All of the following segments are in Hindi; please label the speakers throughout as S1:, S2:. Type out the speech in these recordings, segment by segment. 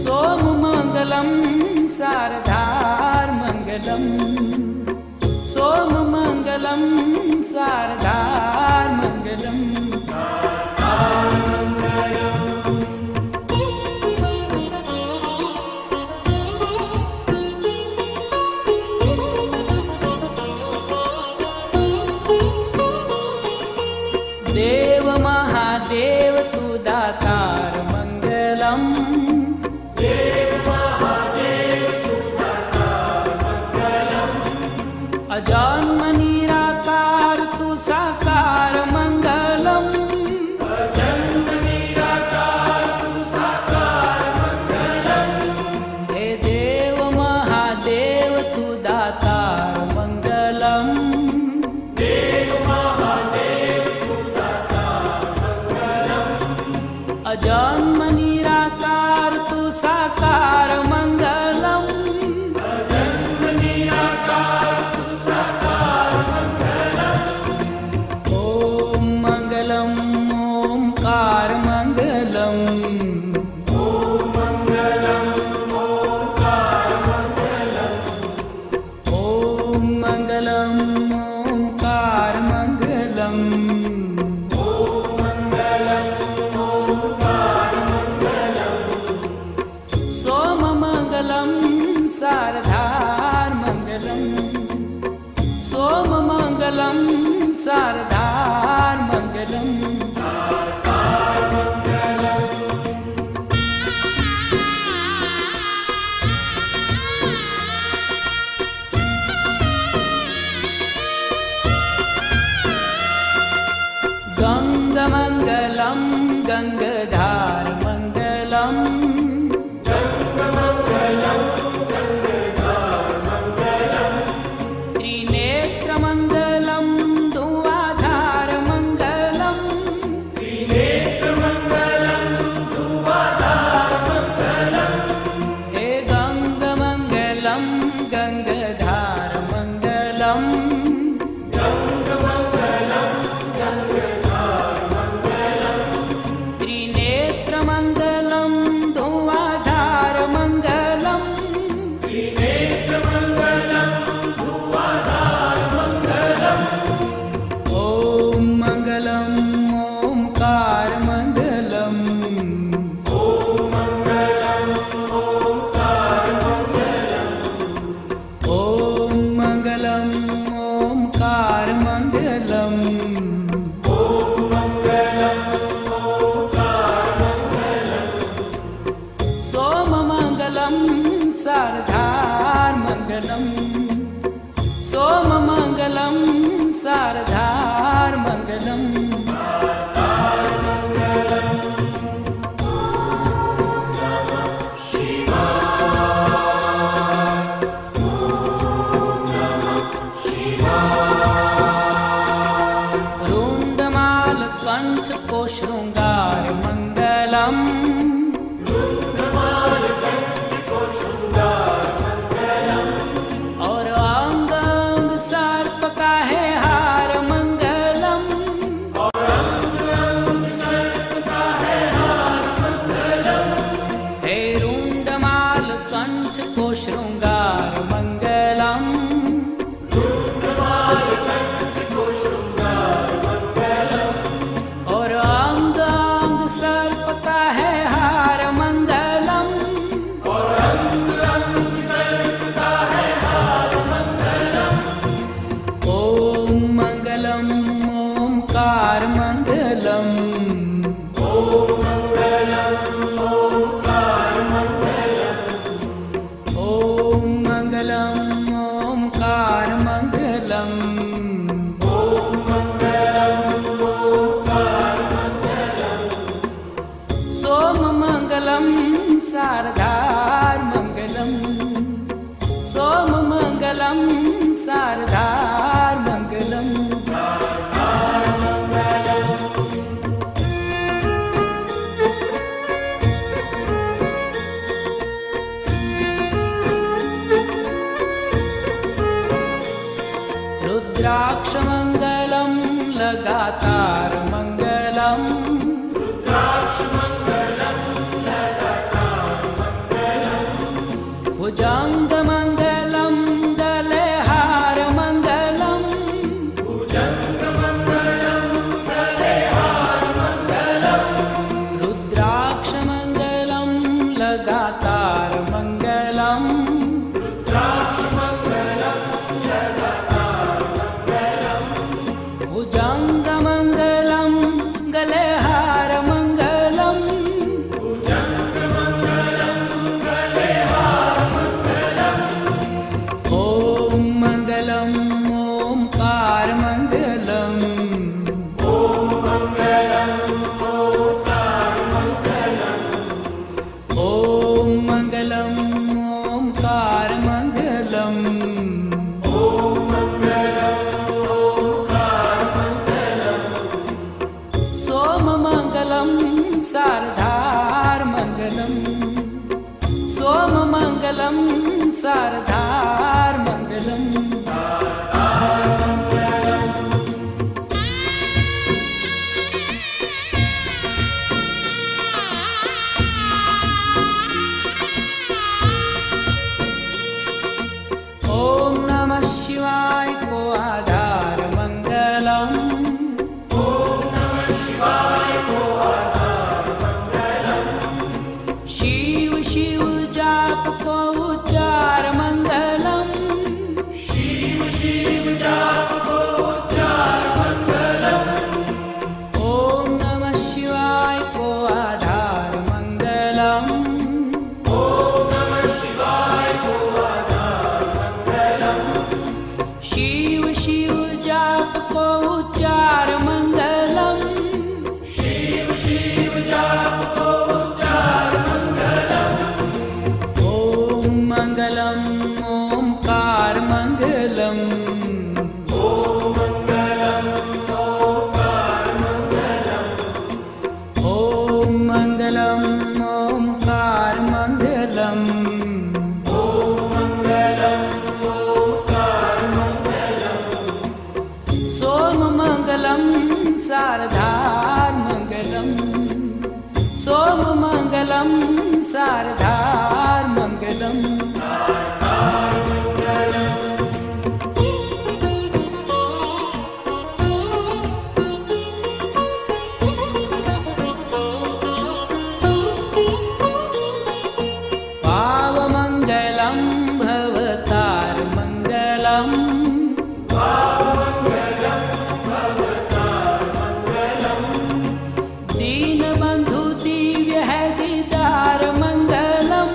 S1: सोममङ्गलं शारदार्मङ्गलं सोममङ्गलं शारदार्मङ्गलम् देव महादेव तू दातार मंगलम देव महादेव तू दातार मंगलम अजन्म निराकार तू साकार मंगलम अजन्म निराकार तू साकार मंगलम हे देव महादेव तू दातार मंगलम अजन्म निराकार तू साकार मंगलम अजन्म निराकार तू साकार मंगलम ओम मंगलम ओंकार मंगलम ओम मंगलम ओंकार मंगलम ओम मंगलम ओंकार मंगलम शारदार मंगलम सोममङ्गलं शारदार मंगलम गङ्गमङ्गलं गङ्गाधार मंगलम गंगाधार मंगलम त्रिनेत्र मंगलम धुआधार मंगलम ओम मंगलम ओंकार मंगलम ओम मंगलम ओंकार मंगलम ओम मंगलम ओंकार मंगलम सोममङ्गलं शारदार मंगलम सोममङ्गलं शारदार मंगलम कंठ को श्रृंगार मंगलम और अंग अंग सर्प का है हार मंगलम हे रुंडमाल कंठ को श्रृंगार मंगलम ओंकार मंगलम ओम मंगलम ओंकार मंगलम सोममङ्गलं शारदार मंगलम सोममङ्गलं शारदार मंगलम रुद्राक्षमङ्गलं लगातार मंगलम भुजंग मंगलम गले हार मंगलम रुद्राक्ष मंगलम लगातार मंगलम भुजंग मंगलम गले हार मंगलम ओम मंगलम ओमकार मंगलम ओम मंगलम ओमकार मंगलम सोम मंगलम शारदार मंगलम सोम मंगलम शारदार मंगलम ओम नमः शिवाय को आधार मंगलम शिव शिव जाप को उच्चार मंगलम ओम नमः शिवाय को आधार मंगलम शिव शिव जाप को उच्चार मंगलम ओम मंगलम ओमकार मंगलम ओम मंगलम ओमकार मंगलम सोम मंगलम शारदार मंगलम सोम मंगलम शारदार मंगलम पाव मंगलम भवतार मंगलम दीन बंधु दिव्य है दीदार मंगलम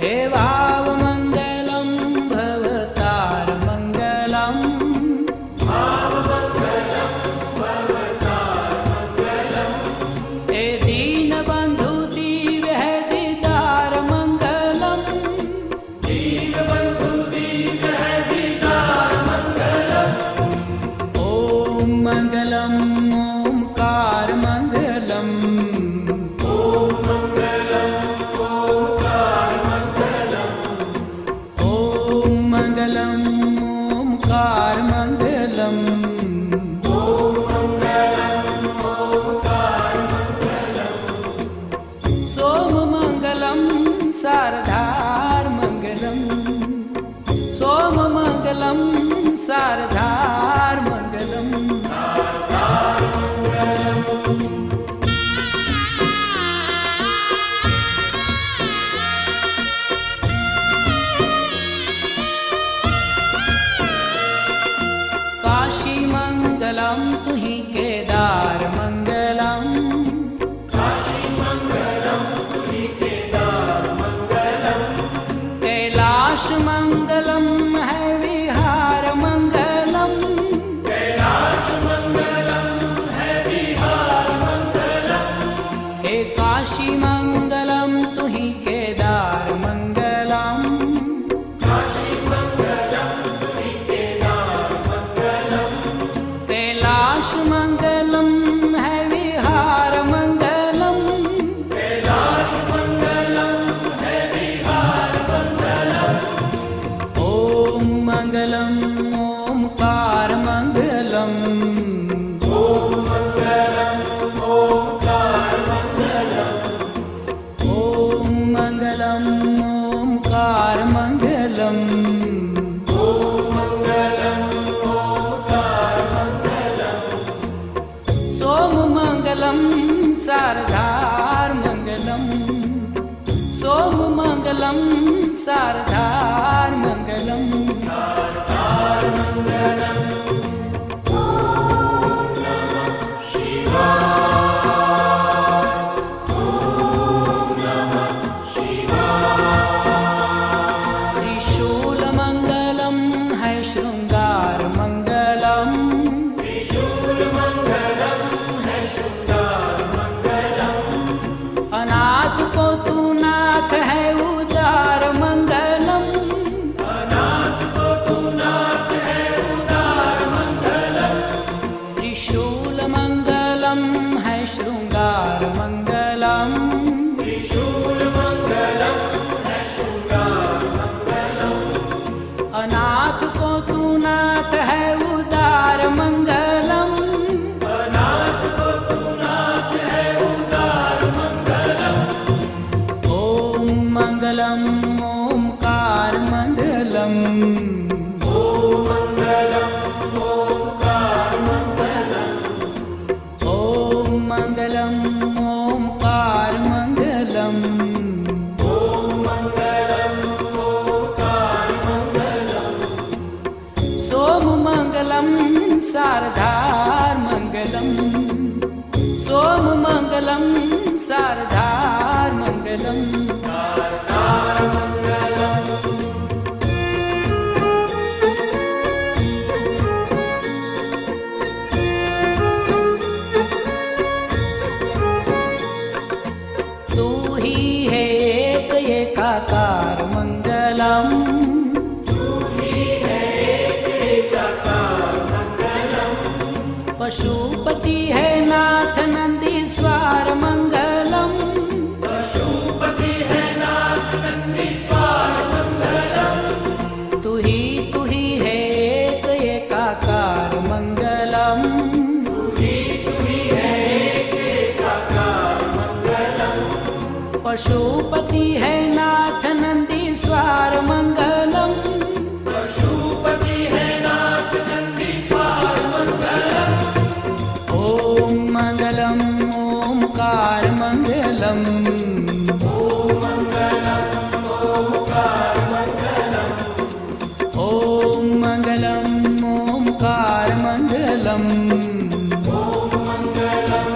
S1: हे भाव मंगलम भवतार मंगलम हे दीन बंधु दिव्य है दीदार मंगलम ओम मंगलम ओमकार मंगलम ओम मंगलम ओमकार मंगलम सोम मंगलम शारदार मंगलम सोम मंगलम शारदार मंगलम काशी मंगलम तुहि केदार मंगलम कैलाश मंगलम है विहार मंगलम हे काशी मंगलम तुहि केदार मंगलम कैलाश मंगलम मंगलम ओमकार मंगलम।
S2: ओम मंगलम ओमकार मंगलम।
S1: ओम मंगलम ओमकार मंगलम।
S2: ओम मंगलम ओमकार मंगलम।
S1: सोम मंगलम शारदार मंगलम। सोम मंगलम शारदार मंगलम।
S2: शारदार मंगलम। ओम नमः शिवाय। ओम नमः शिवाय।
S1: त्रिशूल मंगलम है श्रृंगार मंगलम।
S2: त्रिशूल मंगलम है श्रृंगार मंगलम।
S1: अनाथ को तू नाथ है उदार मंगलम।
S2: अनाथ को तू नाथ है उदार मंगलम।
S1: त्रिशूल मंगलम है श्रृंगार मंगलम।
S2: त्रिशूल मंगलम है श्रृंगार मंगलम।
S1: अनाथ को तू नाथ है उदार मंगलम।
S2: अनाथ को तू नाथ है उदार मंगलम।
S1: ओम मंगलम ओमकार मंगलम।
S2: ओम मंगलम ओमकार मंगलम।
S1: ओम मंगलम ओमकार मंगलम।
S2: ओम मंगलम ओमकार मंगलम।
S1: सोम मंगलम शारदार मंगलम। सोम मंगलम शारदार मंगलम।
S2: शारदार मंगलम।
S1: तू ही है एक एकाकार मंगलम। पशुपति है नाथ नंदीश्वर मंगलम।
S2: पशुपति है नाथ नंदीश्वर मंगलम।
S1: तू ही है एक एकाकार मंगलम।
S2: तू ही है एक एकाकार मंगलम।
S1: पशुपति है नाथ नंदीश्वर मंगलम।
S2: पशुपति है नाथ नंदीश्वर मंगलम।
S1: ओम मंगलम ओमकार मंगलम।
S2: ओम मंगलम ओमकार मंगलम।
S1: ओम मंगलम ओमकार मंगलम।
S2: ओम मंगलम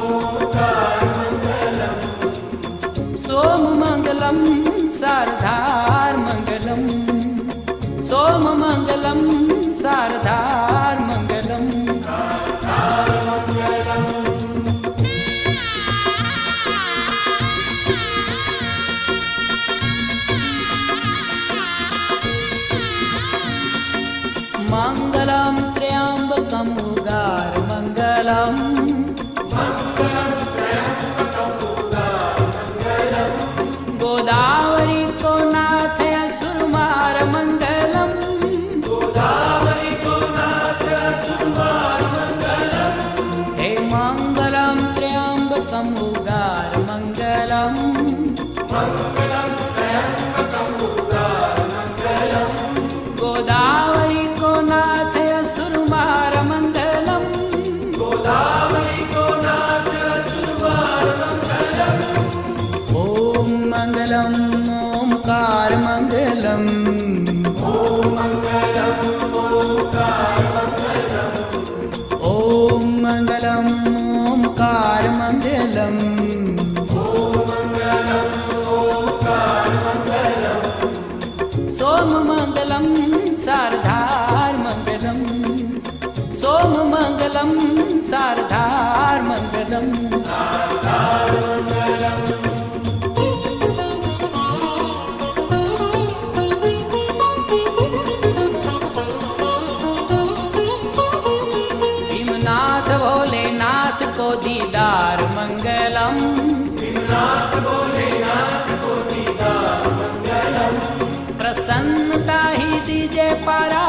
S2: ओमकार मंगलम।
S1: सोम मंगलम शारदार मंगलम। सोम मंगलम शारदार मंगलम।
S2: शारदार मंगलम।
S1: मंगलम त्र्यंबकम उगार मंगलम।
S2: मंगलम त्र्यंबकम उदार मंगलम।
S1: गोदावरी को नाथ असुरमार मंगलम।
S2: गोदावरी को नाथ असुरमार मंगलम।
S1: हे मंगलम त्र्यंबकम उगार मंगलम।
S2: मंगलम त्र्यंबकम उदार मंगलम।
S1: गोदावरी को नाथ असुरमार मंगलम।
S2: गोदावरी को नाथ असुरमार मंगलम।
S1: ओम मंगलम ओमकार मंगलम।
S2: ओम मंगलम ओमकार मंगलम।
S1: ओम मंगलम ओमकार मंगलम।
S2: ओम मंगलम ओमकार मंगलम।
S1: सोम मंगलम शारदार मंगलम। सोम मंगलम शारदार मंगलम।
S2: शारदार मंगलम।
S1: भीमनाथ भोलेनाथ को दीदार मंगलम।
S2: भीमनाथ भोलेनाथ को दीदार मंगलम।
S1: प्रसन्नता ही दीजे पारा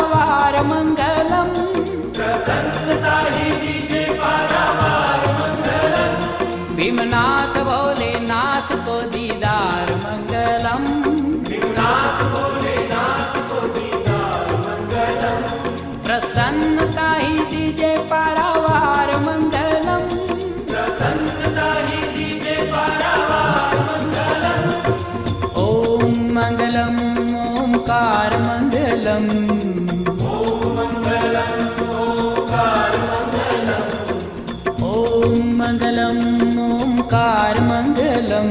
S1: प्रसन्नता ही दीजे पारावार मंगलम,
S2: प्रसन्नता ही दीजे पारावार मंगलम।
S1: ओम मंगलम ओंकार मंगलम,
S2: ओम मंगलम ओंकार मंगलम।
S1: ओम मंगलम ओंकार मंगलम,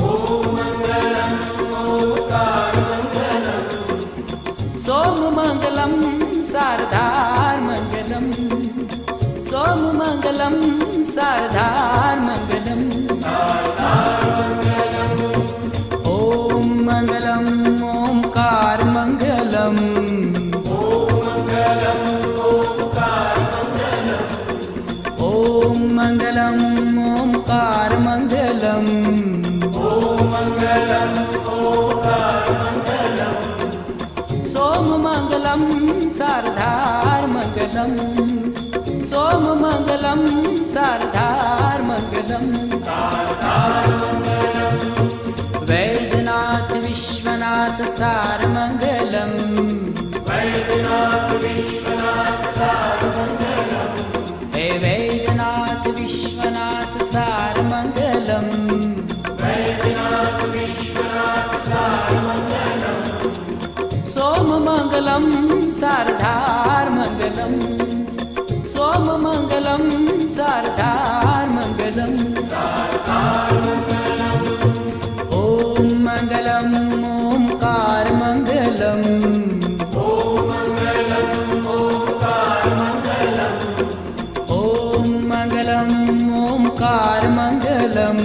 S2: ओम मंगलम ओंकार मंगलम।
S1: सोम मंगलम शारदार मंगलम, सोम मंगलम शारदार मंगलम, ओम मंगलम ओंकार मंगलम,
S2: ओम मंगलम ओंकार मंगलम।
S1: ओम मंगलम ओंकार मंगलम,
S2: ओम मंगलम ओंकार मंगलम।
S1: सोम मंगलम शारदार मंगलम, सोम मंगलम शारदार मंगलम, वैजनाथ विश्वनाथ सार मंगलम,
S2: वैद्यनाथ विश्वनाथ सार मंगलम।
S1: हे वैजनाथ विश्वनाथ सार मंगलम,
S2: वैद्यनाथ विश्वनाथ सार मंगलम।
S1: सोम मंगलम शारदार मंगलम, सोम मंगलम शारदार मंगलम, ओम मंगलम ओंकार मंगलम,
S2: ओम मंगलम ओंकार मंगलम।
S1: ओम मंगलम ओंकार मंगलम,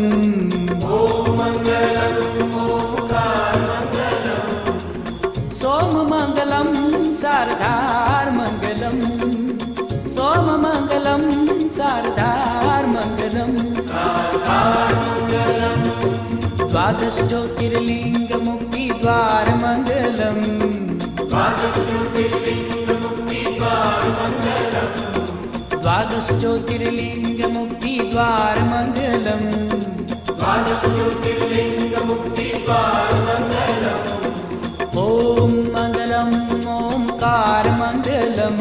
S2: ओम मंगलम ओंकार मंगलम।
S1: सोम मंगलम शारदार मंगलम, सोम मंगलम शारदार मंगलम, द्वादश ज्योतिर्लिंग मुक्ति द्वार मंगलम,
S2: द्वादश ज्योतिर्लिंग मुक्ति द्वार मंगलम।
S1: द्वादश ज्योतिर्लिंग मुक्ति द्वार मंगलम,
S2: द्वादश ज्योतिर्लिंग मुक्ति द्वार मंगलम।
S1: ओम मंगलम ओंकार मंगलम,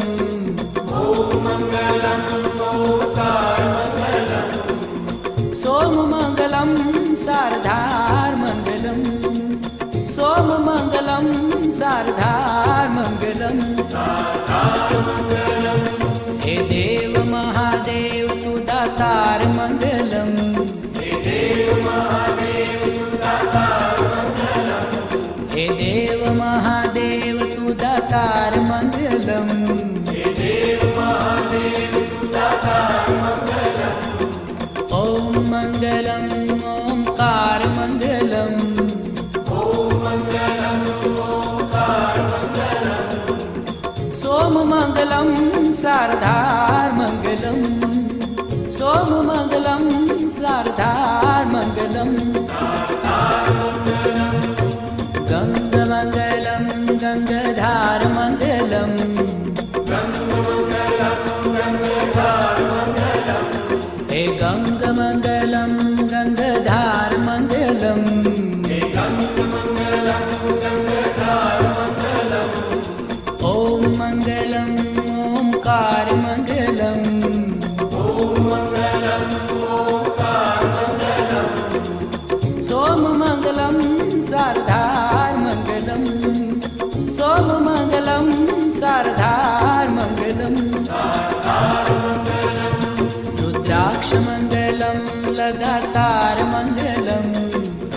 S2: ओम मंगलम ओंकार मंगलम।
S1: सोम मंगलम शारदार मंगलम, सोम मंगलम शारदार मंगलम, हे देव महादेव तू दातार मंगलम,
S2: हे देव महादेव तू दातार मंगलम।
S1: हे देव महादेव तू दातार मंगलम,
S2: हे देव महादेव तू दातार मंगलम।
S1: ओम मंगलम ओंकार मंगलम,
S2: ओम मंगलम ओंकार मंगलम।
S1: सोम मंगलम शारदार मंगलम, सोम मंगलम शारदार मंगलम, गंग मंगलम गंगाधार मंगलम,
S2: गंग मंगलम गंगाधार मंगलम।
S1: हे गंग मंगलम गंगाधार मंगलम,
S2: हे गंग मंगलम गंगाधार मंगलम।
S1: ओम मंगलम ओंकार मंगलम,
S2: ओम मंगलम ओंकार मंगलम।
S1: सोम मंगलम शारदार मंगलम, सोम मंगलम शारदार मंगलम, रुद्राक्ष मंगलम लगातार मंगलम,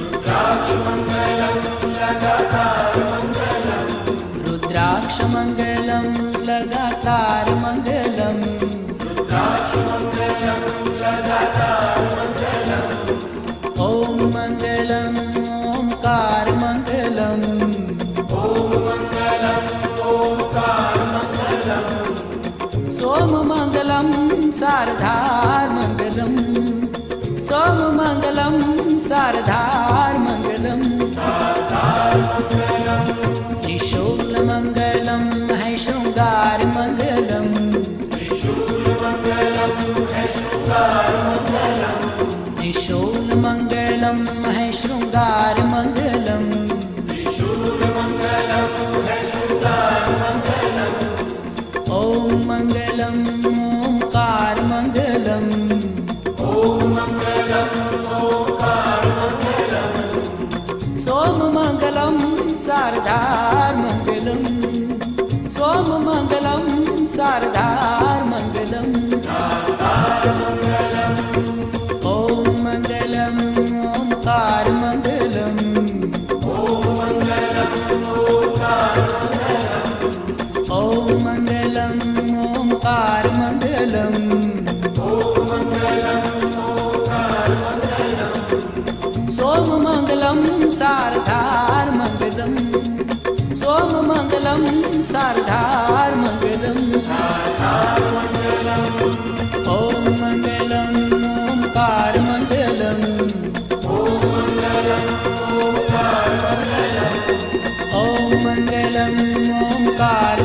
S2: रुद्राक्ष मंगलम लगातार मंगलम।
S1: रुद्राक्ष मंगलम लगातार मंगलम,
S2: रुद्राक्ष मंगलम लगातार मंगलम।
S1: ओम मंगलम ओंकार मंगलम,
S2: ओम मंगलम ओंकार मंगलम।
S1: सोम मंगलम शारदार मंगलम, सोम मंगलम शारदार मंगलम, त्रिशूल मंगलम है शृंगार मंगलम,
S2: त्रिशूल मंगलम है शृंगार मंगलम।
S1: त्रिशूल मंगलम है शृंगार मंगलम,
S2: त्रिशूल मंगलम है शृंगार मंगलम।
S1: सारधार मंगलम ओम मंगलम ओमकार मंगलम ओम मंगलम ओमकार